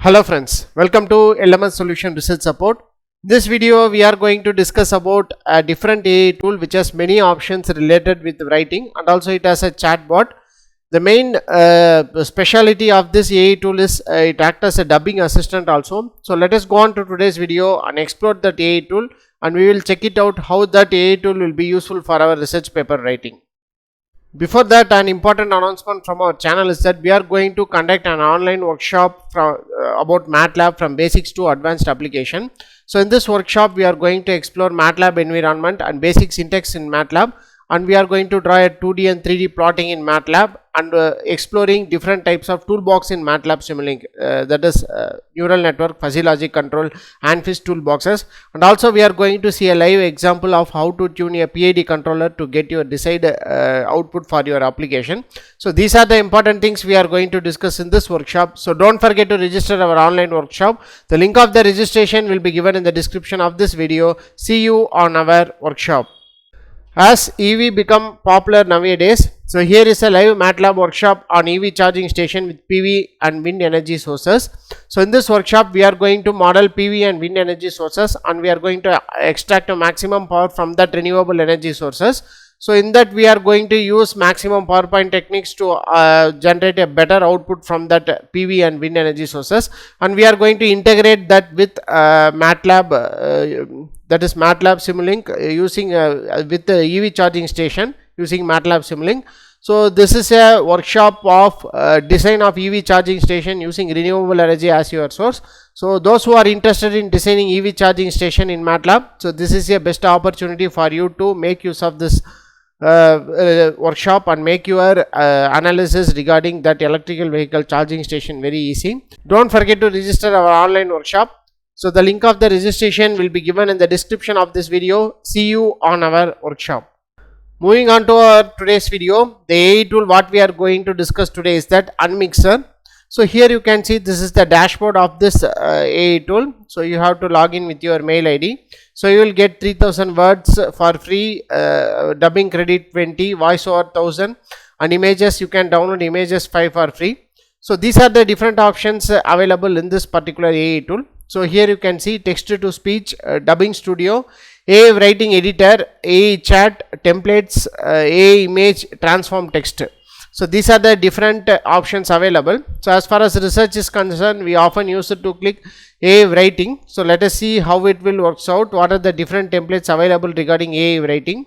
Hello friends, welcome to LMS Solution Research Support. In this video we are going to discuss about a different AI tool which has many options related with writing, and also it has a chatbot. The main speciality of this AI tool is it acts as a dubbing assistant also. So let us go on to today's video and explore that AI tool, and we will check it out how that AI tool will be useful for our research paper writing. Before that, an important announcement from our channel is that we are going to conduct an online workshop about MATLAB from basics to advanced application. So in this workshop we are going to explore MATLAB environment and basic syntax in MATLAB, and we are going to draw a 2D and 3D plotting in MATLAB, and exploring different types of toolbox in MATLAB Simulink, that is neural network, fuzzy logic control, and fish toolboxes. And also we are going to see a live example of how to tune a PID controller to get your desired output for your application. So these are the important things we are going to discuss in this workshop. So don't forget to register our online workshop. The link of the registration will be given in the description of this video. See you on our workshop. As EV become popular nowadays, so here is a live MATLAB workshop on EV charging station with PV and wind energy sources. So in this workshop we are going to model PV and wind energy sources, and we are going to extract a maximum power from that renewable energy sources. So in that we are going to use maximum power point techniques to generate a better output from that PV and wind energy sources, and we are going to integrate that with MATLAB, that is MATLAB Simulink, using with the EV charging station using MATLAB Simulink. So this is a workshop of design of EV charging station using renewable energy as your source. So those who are interested in designing EV charging station in MATLAB, so this is a best opportunity for you to make use of this workshop and make your analysis regarding that electrical vehicle charging station very easy. Don't forget to register our online workshop. So the link of the registration will be given in the description of this video. See you on our workshop. Moving on to our today's video, the AI tool what we are going to discuss today is that Unmixr. So here you can see this is the dashboard of this AI tool. So you have to log in with your mail ID. So you will get 3000 words for free, dubbing credit 20, voiceover 1000, and images you can download images 5 for free. So these are the different options available in this particular AI tool. So here you can see text to speech, dubbing studio, AI writing editor, AI chat, templates, AI image, transform text. So these are the different options available. So as far as research is concerned, we often use it to click AI writing. So let us see how it will works out. What are the different templates available regarding AI writing?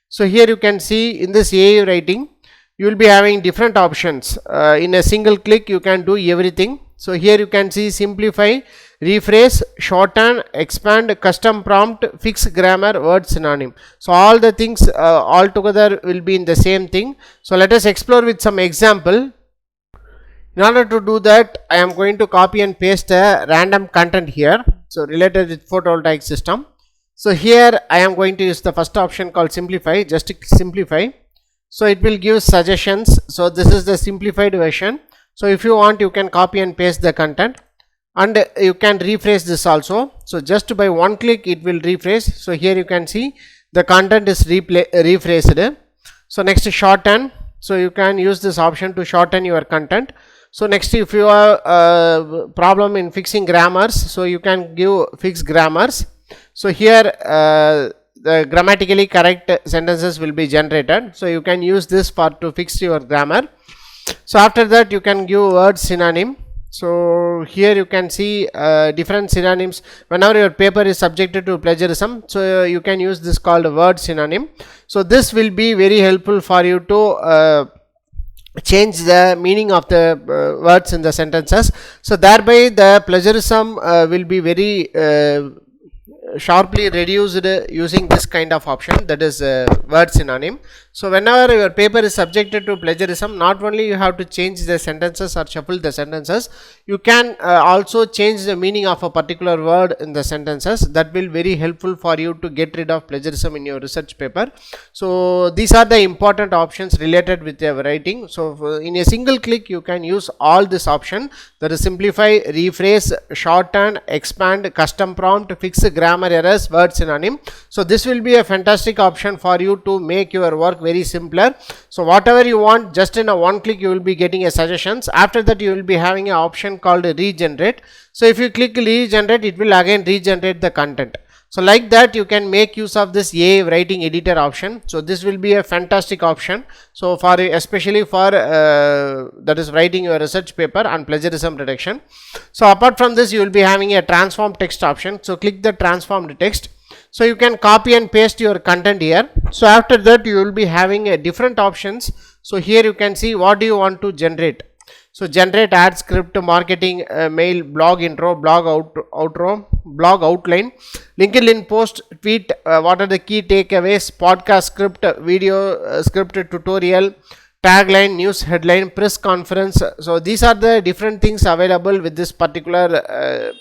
So here you can see in this AI writing, you will be having different options. In a single click you can do everything. So here you can see simplify, rephrase, shorten, expand, custom prompt, fix grammar, word synonym. So all the things all together will be in the same thing. So let us explore with some example. In order to do that, I am going to copy and paste a random content here, so related with photovoltaic system. So here I am going to use the first option called simplify. Just click simplify. So it will give suggestions. So this is the simplified version. So if you want, you can copy and paste the content, and you can rephrase this also. So just by one click it will rephrase. So here you can see the content is rephrased. So next is shorten. So you can use this option to shorten your content. So next, if you have a problem in fixing grammars, so you can give fix grammars. So here the grammatically correct sentences will be generated. So you can use this to fix your grammar. So after that you can give word synonym. So here you can see different synonyms. Whenever your paper is subjected to plagiarism, so you can use this called word synonym. So this will be very helpful for you to change the meaning of the words in the sentences. So thereby the plagiarism will be very sharply reduced using this kind of option, that is word synonym. So whenever your paper is subjected to plagiarism, not only you have to change the sentences or shuffle the sentences, you can also change the meaning of a particular word in the sentences. That will very helpful for you to get rid of plagiarism in your research paper. So these are the important options related with your writing. So in a single click you can use all this option, that is simplify, rephrase, shorten, expand, custom prompt, fix grammar, grammar errors, word synonym. So this will be a fantastic option for you to make your work very simpler. So whatever you want, just in a one click you will be getting a suggestions. After that you will be having an option called regenerate. So if you click regenerate, it will again regenerate the content. So like that you can make use of this AI writing editor option. So this will be a fantastic option. So for especially for that is writing your research paper on plagiarism reduction. So apart from this you will be having a transform text option. So click the transformed text. So you can copy and paste your content here. So after that you will be having a different options. So here you can see what do you want to generate. So generate ad script, marketing, mail, blog intro, blog outro, blog outline, LinkedIn post, tweet, what are the key takeaways, podcast script, video script, tutorial, tagline, news headline, press conference. So these are the different things available with this particular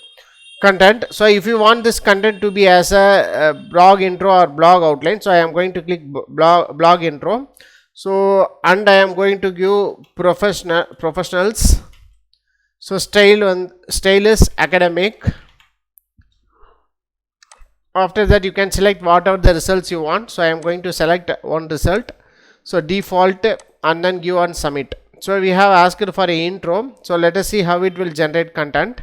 content. So if you want this content to be as a blog intro or blog outline, so I am going to click blog intro. So and I am going to give professionals. So style is academic. After that you can select whatever the results you want. So I am going to select one result. So default and then give on submit. So we have asked for a intro. So let us see how it will generate content.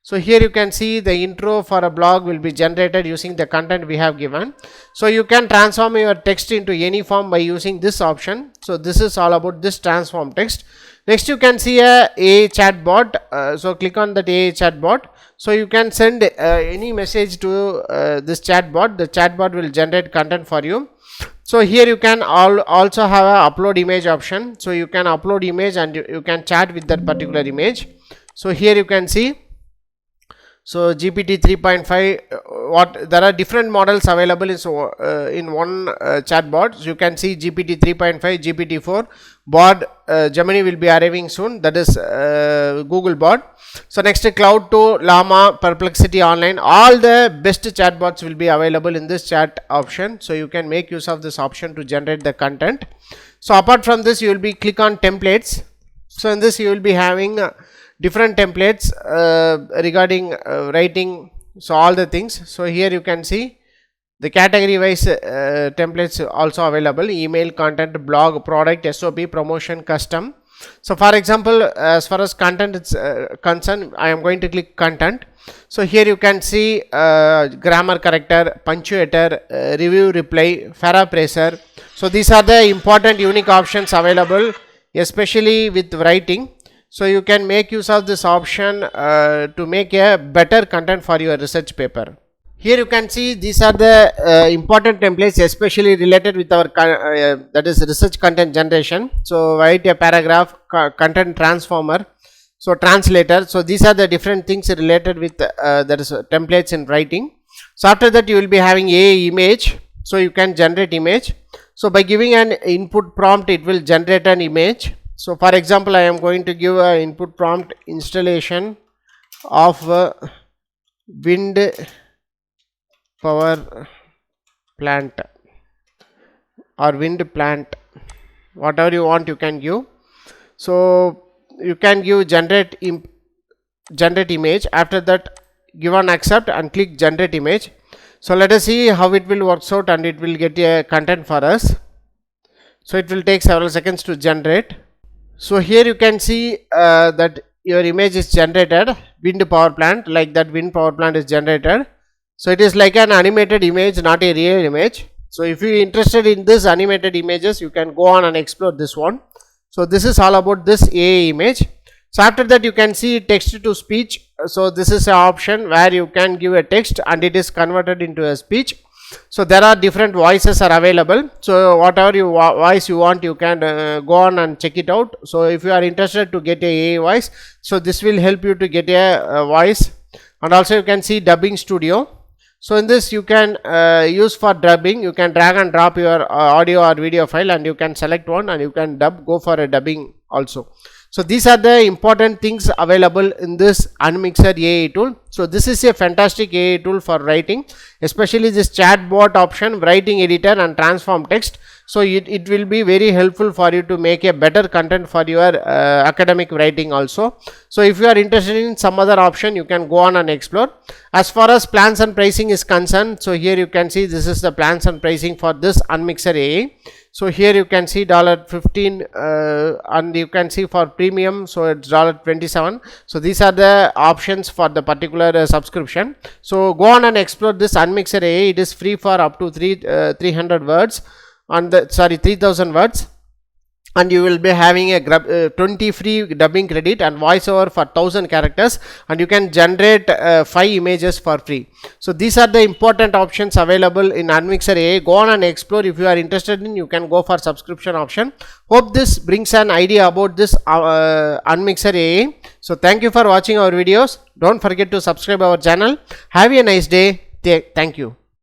So here you can see the intro for a blog will be generated using the content we have given. So you can transform your text into any form by using this option. So this is all about this transform text. Next you can see a AI chatbot. So click on that AI chatbot. So you can send any message to this chatbot. The chatbot will generate content for you. So here you can also have a upload image option. So you can upload image and you can chat with that particular image. So here you can see. So GPT 3.5, there are different models available in one chatbot. So you can see GPT 3.5, GPT 4, Bard, Gemini will be arriving soon. That is Google Bot. So next Cloud 2, Llama, Perplexity Online. All the best chatbots will be available in this chat option. So you can make use of this option to generate the content. So apart from this, you will be click on templates. So in this you will be having different templates regarding writing, so all the things. So here you can see the category wise templates also available: email, content, blog, product, SOP, promotion, custom. So for example, as far as content is concerned, I am going to click content. So here you can see grammar corrector, punctuator, review reply, paraphraser. So these are the important unique options available, especially with writing. So you can make use of this option to make a better content for your research paper. Here you can see these are the important templates, especially related with our that is research content generation. So write a paragraph, content transformer, so translator. So these are the different things related with that is templates in writing. So after that you will be having a image. So you can generate image. So by giving an input prompt, it will generate an image. So for example, I am going to give an input prompt: installation of wind power plant or wind plant, whatever you want you can give. So you can give generate image. After that, give on accept and click generate image. So let us see how it will works out, and it will get a content for us. So it will take several seconds to generate. So here you can see that your image is generated, wind power plant, like that wind power plant is generated. So it is like an animated image, not a real image. So if you are interested in this animated images, you can go on and explore this one. So this is all about this AI image. So after that you can see text to speech. So this is an option where you can give a text and it is converted into a speech. So there are different voices are available. So whatever voice you want, you can go on and check it out. So if you are interested to get a AI voice, so this will help you to get a voice. And also you can see dubbing studio. So in this you can use for dubbing. You can drag and drop your audio or video file and you can select one and you can go for a dubbing also. So these are the important things available in this Unmixr AI tool. So this is a fantastic AI tool for writing, especially this chatbot option, writing editor and transform text. So it will be very helpful for you to make a better content for your academic writing also. So if you are interested in some other option, you can go on and explore. As far as plans and pricing is concerned, so here you can see this is the plans and pricing for this Unmixr AI. So here you can see $15 and you can see for premium, so it's $27. So these are the options for the particular subscription. So go on and explore this Unmixr AI. It is free for up to 300 words on the 3000 words, and you will be having a 20 free dubbing credit and voiceover for 1000 characters, and you can generate 5 images for free. So these are the important options available in Unmixr AI. Go on and explore. If you are interested in, you can go for subscription option. Hope this brings an idea about this Unmixr AI. So thank you for watching our videos. Don't forget to subscribe our channel. Have a nice day. Thank you.